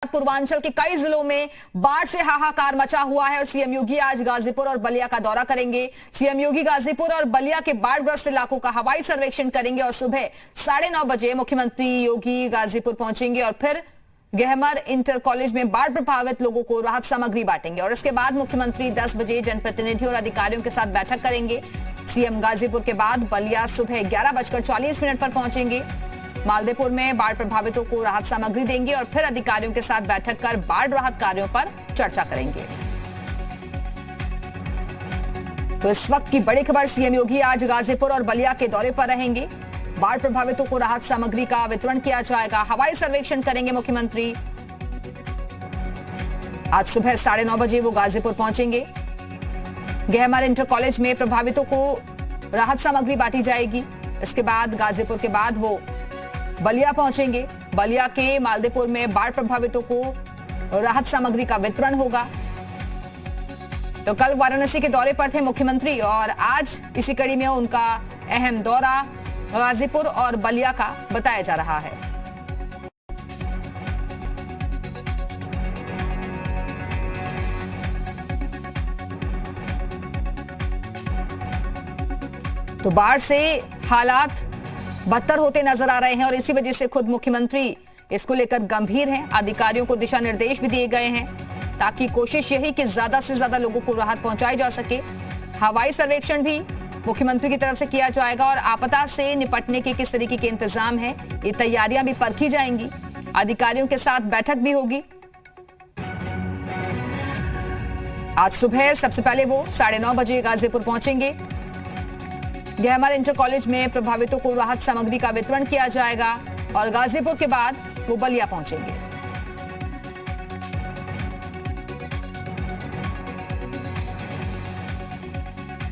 पूर्वांचल के कई जिलों में बाढ़ से हाहाकार मचा हुआ है और सीएम योगी आज गाजीपुर और बलिया का दौरा करेंगे। सीएम योगी गाजीपुर और बलिया के बाढ़ग्रस्त इलाकों का हवाई सर्वेक्षण करेंगे और सुबह 9:30 बजे मुख्यमंत्री योगी गाजीपुर पहुंचेंगे और फिर गहमर इंटर कॉलेज में बाढ़ प्रभावित लोगों को राहत सामग्री बांटेंगे और इसके बाद मुख्यमंत्री 10 बजे जनप्रतिनिधियों और अधिकारियों के साथ बैठक करेंगे। सीएम गाजीपुर के बाद बलिया सुबह 11:40 पर पहुंचेंगे। मालदेपुर में बाढ़ प्रभावितों को राहत सामग्री देंगे और फिर अधिकारियों के साथ बैठक कर बाढ़ राहत कार्यों पर चर्चा करेंगे। तो इस वक्त की बड़ी खबर, सीएम योगी आज गाजीपुर और बलिया के दौरे पर रहेंगे। बाढ़ प्रभावितों को राहत सामग्री का वितरण किया जाएगा। हवाई सर्वेक्षण करेंगे मुख्यमंत्री। आज सुबह 9:30 बजे वो गाजीपुर पहुंचेंगे। गहमर इंटर कॉलेज में प्रभावितों को राहत सामग्री बांटी जाएगी। इसके बाद गाजीपुर के बाद वो बलिया पहुंचेंगे। बलिया के मालदेपुर में बाढ़ प्रभावितों को राहत सामग्री का वितरण होगा। तो कल वाराणसी के दौरे पर थे मुख्यमंत्री और आज इसी कड़ी में उनका अहम दौरा गाजीपुर और बलिया का बताया जा रहा है। तो बाढ़ से हालात बदतर होते नजर आ रहे हैं और इसी वजह से खुद मुख्यमंत्री इसको लेकर गंभीर हैं। अधिकारियों को दिशा निर्देश भी दिए गए हैं ताकि कोशिश यही कि ज्यादा से ज्यादा लोगों को राहत पहुंचाई जा सके। हवाई सर्वेक्षण भी मुख्यमंत्री की तरफ से किया जाएगा और आपदा से निपटने के किस तरीके के इंतजाम है, ये तैयारियां भी परखी जाएंगी। अधिकारियों के साथ बैठक भी होगी। आज सुबह सबसे पहले वो 9:30 बजे गाजीपुर पहुंचेंगे। गहमर इंटर कॉलेज में प्रभावितों को राहत सामग्री का वितरण किया जाएगा और गाजीपुर के बाद वो बलिया पहुंचेंगे।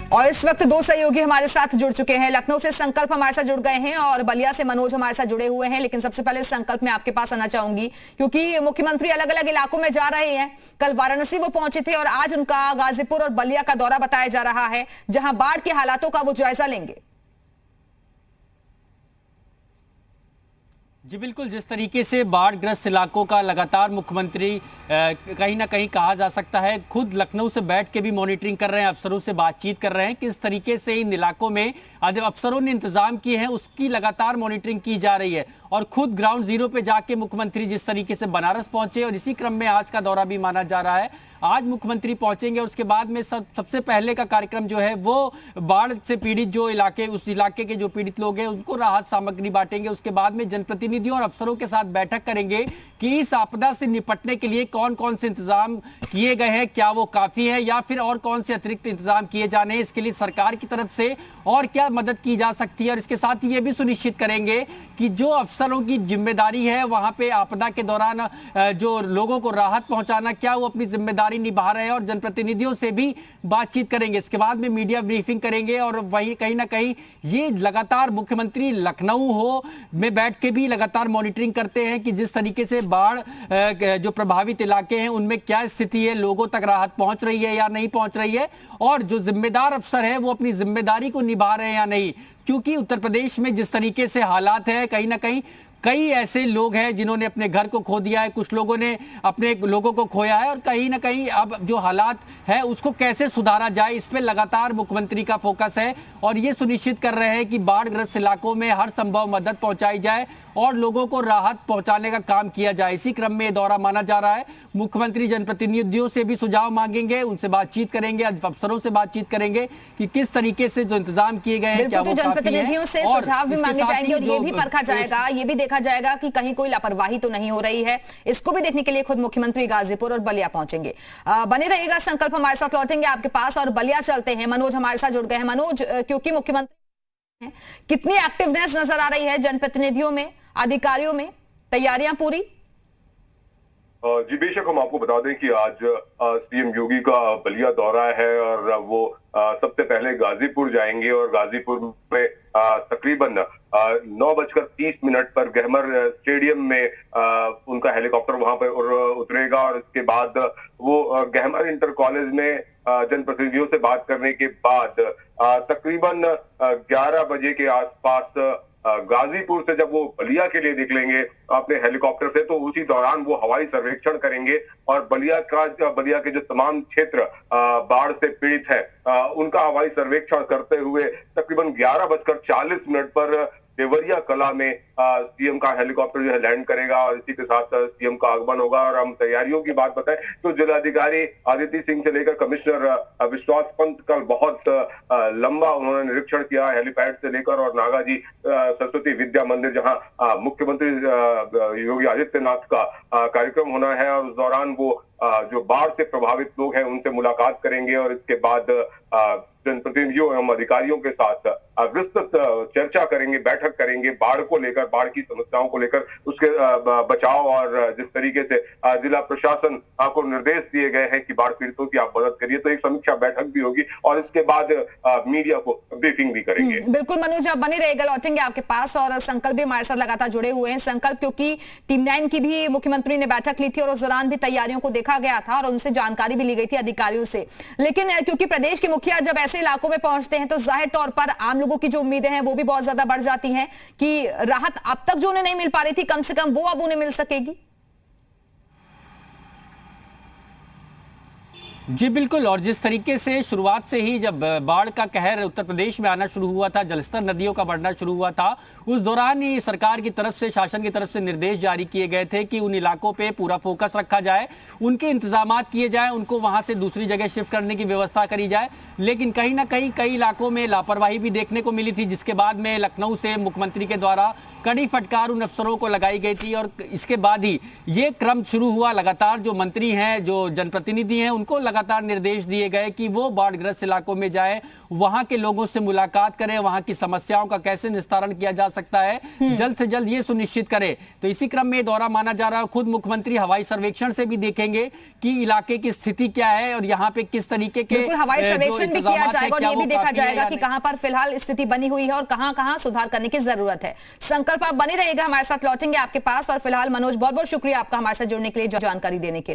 और इस वक्त दो सहयोगी हमारे साथ जुड़ चुके हैं। लखनऊ से संकल्प हमारे साथ जुड़ गए हैं और बलिया से मनोज हमारे साथ जुड़े हुए हैं। लेकिन सबसे पहले संकल्प में आपके पास आना चाहूंगी क्योंकि मुख्यमंत्री अलग अलग इलाकों में जा रहे हैं। कल वाराणसी वो पहुंचे थे और आज उनका गाजीपुर और बलिया का दौरा बताया जा रहा है, जहां बाढ़ के हालातों का वो जायजा लेंगे। जी बिल्कुल, जिस तरीके से बाढ़ग्रस्त इलाकों का लगातार मुख्यमंत्री कहीं ना कहीं कहा जा सकता है खुद लखनऊ से बैठ के भी मॉनिटरिंग कर रहे हैं, अफसरों से बातचीत कर रहे हैं, किस तरीके से इन इलाकों में अफसरों ने इंतजाम किए हैं उसकी लगातार मॉनिटरिंग की जा रही है। और खुद ग्राउंड जीरो पे जाके मुख्यमंत्री जिस तरीके से बनारस पहुंचे और इसी क्रम में आज का दौरा भी माना जा रहा है। आज मुख्यमंत्री पहुंचेंगे और उसके बाद में सबसे पहले का कार्यक्रम जो है वो बाढ़ से पीड़ित जो इलाके, उस इलाके के जो पीड़ित लोग हैं उनको राहत सामग्री बांटेंगे। उसके बाद में जनप्रतिनिधियों और अफसरों के साथ बैठक करेंगे कि इस आपदा से निपटने के लिए कौन कौन से इंतजाम किए गए हैं, क्या वो काफी है या फिर और कौन से अतिरिक्त इंतजाम किए जाने हैं, इसके लिए सरकार की तरफ से और क्या मदद की जा सकती है। और इसके साथ ही ये भी सुनिश्चित करेंगे कि जो अफसरों की जिम्मेदारी है वहां पे आपदा के दौरान जो लोगों को राहत पहुंचाना, क्या वो अपनी जिम्मेदारी निभा रहे हैं और जनप्रतिनिधियों से भी बातचीत करेंगे। इसके बाद में मीडिया ब्रीफिंग करेंगे और वही कहीं ना कहीं ये लगातार मुख्यमंत्री लखनऊ हो में बैठ के भी लगातार मॉनिटरिंग करते हैं कि जिस तरीके से बाढ़ जो प्रभावित इलाके हैं उनमें क्या स्थिति है, लोगों तक राहत पहुंच रही है या नहीं पहुंच रही है और जो जिम्मेदार अफसर है वो अपनी जिम्मेदारी को निभा रहे हैं या नहीं। क्योंकि उत्तर प्रदेश में जिस तरीके से हालात है, कहीं ना कहीं कई ऐसे लोग हैं जिन्होंने अपने घर को खो दिया है, कुछ लोगों ने अपने लोगों को खोया है और कहीं ना कहीं अब जो हालात है उसको कैसे सुधारा जाए इस पे लगातार मुख्यमंत्री का फोकस है और ये सुनिश्चित कर रहे हैं कि बाढ़ग्रस्त इलाकों में हर संभव मदद पहुंचाई जाए और लोगों को राहत पहुंचाने का काम किया जाए। इसी क्रम में दौरा माना जा रहा है। मुख्यमंत्री जनप्रतिनिधियों से भी सुझाव मांगेंगे, उनसे बातचीत करेंगे, अफसरों से बातचीत करेंगे कि किस तरीके से जो इंतजाम किए गए हैं क्या वो जनप्रतिनिधियों से सुझाव भी मांगे जाएंगे और ये भी परखा जाएगा, ये भी देखा जाएगा कि कहीं कोई लापरवाही तो नहीं हो रही है। इसको भी देखने के लिए खुद मुख्यमंत्री गाजीपुर और बलिया पहुंचेंगे। बने रहिएगा, संकल्प हमारे साथ लौटेंगे आपके पास और बलिया चलते हैं। मनोज हमारे साथ जुड़ गए हैं। मनोज, क्योंकि मुख्यमंत्री कितनी एक्टिवनेस नजर आ रही है जनप्रतिनिधियों में, अधिकारियों में, तैयारियां पूरी? जी बेशक, हम आपको बता दें कि आज सीएम योगी का बलिया दौरा है और वो सबसे पहले गाजीपुर जाएंगे और गाजीपुर में तकरीबन 9:30 पर गहमर स्टेडियम में उनका हेलीकॉप्टर वहां पर उतरेगा और इसके बाद वो गहमर इंटर कॉलेज में जनप्रतिनिधियों से बात करने के बाद तकरीबन 11 बजे के आसपास गाजीपुर से जब वो बलिया के लिए निकलेंगे अपने हेलीकॉप्टर से, तो उसी दौरान वो हवाई सर्वेक्षण करेंगे और बलिया के जो तमाम क्षेत्र बाढ़ से पीड़ित है उनका हवाई सर्वेक्षण करते हुए तकरीबन 11:40 पर देवरिया कला में सीएम का हेलीकॉप्टर जो है लैंड करेगा और इसी के साथ सीएम का आगमन होगा। और हम तैयारियों की बात बताएं तो जिलाधिकारी आदित्य सिंह से लेकर कमिश्नर विश्वास पंत कल बहुत लंबा उन्होंने निरीक्षण किया हेलीपैड से लेकर, और नागाजी सरस्वती विद्या मंदिर जहां मुख्यमंत्री योगी आदित्यनाथ का कार्यक्रम होना है, और उस दौरान वो जो बाढ़ से प्रभावित लोग हैं उनसे मुलाकात करेंगे और इसके बाद जनप्रतिनिधियों एवं अधिकारियों के साथ विस्तृत चर्चा करेंगे, बैठक करेंगे बाढ़ को लेकर, बाढ़ की समस्याओं को लेकर, उसके बचाव और जिस तरीके से जिला प्रशासन को निर्देश दिए गए हैं कि बाढ़ पीड़ितों की आप मदद करिए, तो एक समीक्षा बैठक भी होगी और इसके बाद मीडिया को ब्रीफिंग भी करेंगे। बिल्कुल मनोज, आप बने रहेगा, लौटेंगे आपके पास। और संकल्प भी हमारे साथ लगातार जुड़े हुए हैं। संकल्प क्योंकि टीम 9 की भी मुख्यमंत्री ने बैठक ली थी और उस दौरान भी तैयारियों को देखा गया था और उनसे जानकारी भी ली गई थी अधिकारियों से। लेकिन क्योंकि प्रदेश के मुखिया जब ऐसे इलाकों में पहुंचते हैं तो जाहिर तौर पर आम लोगों की जो उम्मीदें हैं वो भी बहुत ज्यादा बढ़ जाती हैं कि राहत अब तक जो उन्हें नहीं मिल पा रही थी कम से कम वो अब उन्हें मिल सकेगी। जी बिल्कुल, और जिस तरीके से शुरुआत से ही जब बाढ़ का कहर उत्तर प्रदेश में आना शुरू हुआ था, जलस्तर नदियों का बढ़ना शुरू हुआ था, उस दौरान ही सरकार की तरफ से, शासन की तरफ से निर्देश जारी किए गए थे कि उन इलाकों पे पूरा फोकस रखा जाए, उनके इंतजामात किए जाए, उनको वहां से दूसरी जगह शिफ्ट करने की व्यवस्था करी जाए। लेकिन कहीं ना कहीं कई इलाकों में लापरवाही भी देखने को मिली थी, जिसके बाद में लखनऊ से मुख्यमंत्री के द्वारा कड़ी फटकार उन अफसरों को लगाई गई थी और इसके बाद ही ये क्रम शुरू हुआ। लगातार जो मंत्री हैं, जो जनप्रतिनिधि हैं, उनको लगातार निर्देश दिए गए कि वो बाढ़ग्रस्त इलाकों में जाए, वहां के लोगों से मुलाकात करें, वहां की समस्याओं का कैसे निस्तारण किया जा सकता है जल्द से जल्द ये सुनिश्चित करें। तो इसी क्रम में दौरा माना जा रहा है। खुद मुख्यमंत्री हवाई सर्वेक्षण से भी देखेंगे कि इलाके की स्थिति क्या है और यहाँ पे किस तरीके के हवाई सर्वेक्षण भी किया जाएगा और ये भी देखा जाएगा कि कहां पर फिलहाल स्थिति बनी हुई है और कहां सुधार करने की जरूरत है। संकल्प आप बने रहिएगा, हमारे साथ लौटेंगे आपके पास। और फिलहाल मनोज, बहुत बहुत शुक्रिया आपका हमारे साथ जुड़ने के लिए, जानकारी देने के लिए।